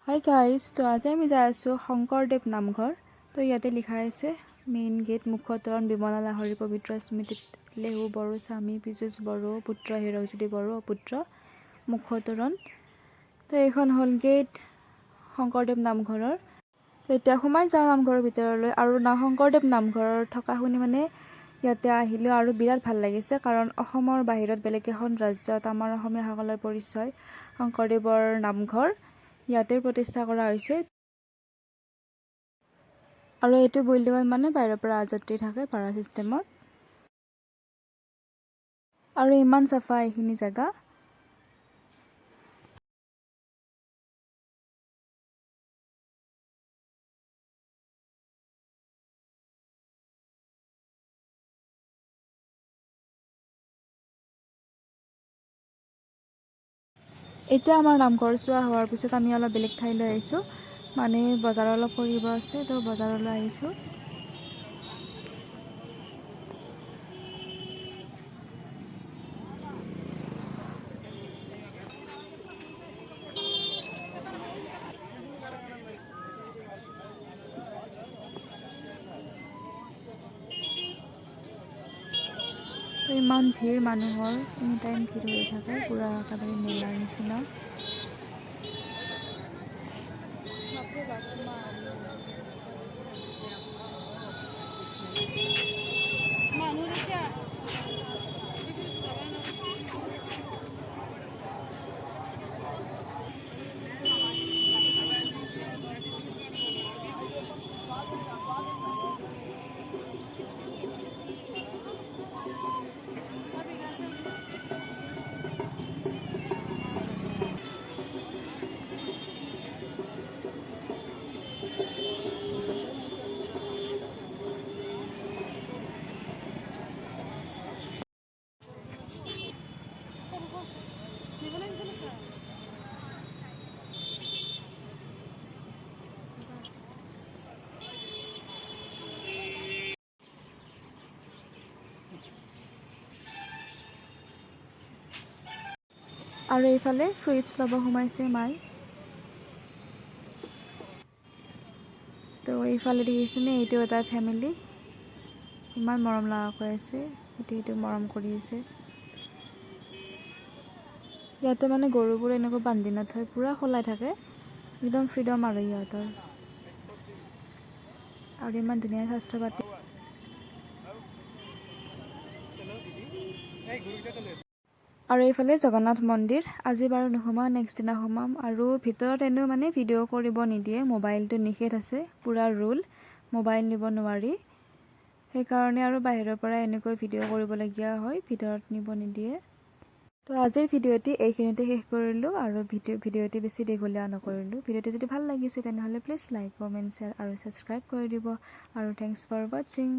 Hi guys, তো আজি আমি যাই আছোঁ শংকৰদেৱ নামঘৰ। তো ইয়াতে লিখা আছে মেইন গেট মুখ্য তোৰণ বিমলা লাহৰী পবিত্ৰ স্মৃতিত লেহু বড়ো স্বামী পীযুষ বড়ো পুত্ৰ হীৰকজ্যোতি বড়ো পুত্ৰ মুখ্য তোৰণ। তো এইখন হ'ল গেট শংকৰদেৱ নামঘৰৰ। তো এতিয়া সোমাই যাওঁ নামঘৰৰ ভিতৰলৈ। আৰু শংকৰদেৱ নামঘৰৰ থকা শুনি মানে ইয়াতে আহিলোঁ আৰু বিৰাট ভাল লাগিছে, কাৰণ অসমৰ বাহিৰত বেলেগ এখন ৰাজ্যত আমাৰ অসমীয়াসকলৰ পৰিচয় শংকৰদেৱৰ নামঘৰ ইয়াতে প্ৰতিষ্ঠা কৰা হৈছে। আৰু এইটো বিল্ডিঙত মানে বাহিৰৰ পৰা যাত্ৰী থাকে ভাড়া চিষ্টেমত। আৰু ইমান চাফা এইখিনি জেগা। এতিয়া আমাৰ নামঘৰ চোৱা হোৱাৰ পিছত আমি অলপ বেলেগ ঠাইলৈ আহিছোঁ, মানে বজাৰ অলপ কৰিব আছে, তো বজাৰলৈ আহিছোঁ। ইমান ভিৰ মানুহৰ, এনি টাইম ভিৰ হৈ থাকে, পুৰা একেবাৰে মেলাৰ নিচিনা। আৰু এইফালে ফ্ৰুইটছ ল'ব সোমাইছে মাই। তো এইফালে দেখিছেনে, এইটো এটা ফেমিলি, ইমান মৰম লগা কৈ আছে, সেইটো মৰম কৰি আছে। ইয়াতে মানে গৰুবোৰ এনেকৈ বান্ধি নথয়, পূৰা সলাই থাকে, একদম ফ্ৰীডম আৰু ইহঁতৰ। আৰু ইমান ধুনীয়া স্বাস্থ্য পাতি। আৰু এইফালে জগন্নাথ মন্দিৰ। আজি বাৰু নোসোমাওঁ, নেক্সট দিনা সোমাম। আৰু ভিতৰত এনেও মানে ভিডিঅ' কৰিব নিদিয়ে, মোবাইলটো নিষেধ আছে, পূৰা ৰুল, মোবাইল নিব নোৱাৰি। সেইকাৰণে আৰু বাহিৰৰ পৰা এনেকৈ ভিডিঅ' কৰিবলগীয়া হয়, ভিতৰত নিব নিদিয়ে। তো আজিৰ ভিডিঅ'টি এইখিনিতে শেষ কৰিলোঁ, আৰু ভিডিঅ'টি বেছি দীঘলীয়া নকৰিলোঁ। ভিডিঅ'টি যদি ভাল লাগিছে তেনেহ'লে প্লিজ লাইক, কমেণ্ট, শ্বেয়াৰ আৰু ছাবস্ক্ৰাইব কৰি দিব। আৰু থেংকছ ফৰ ৱাচিং।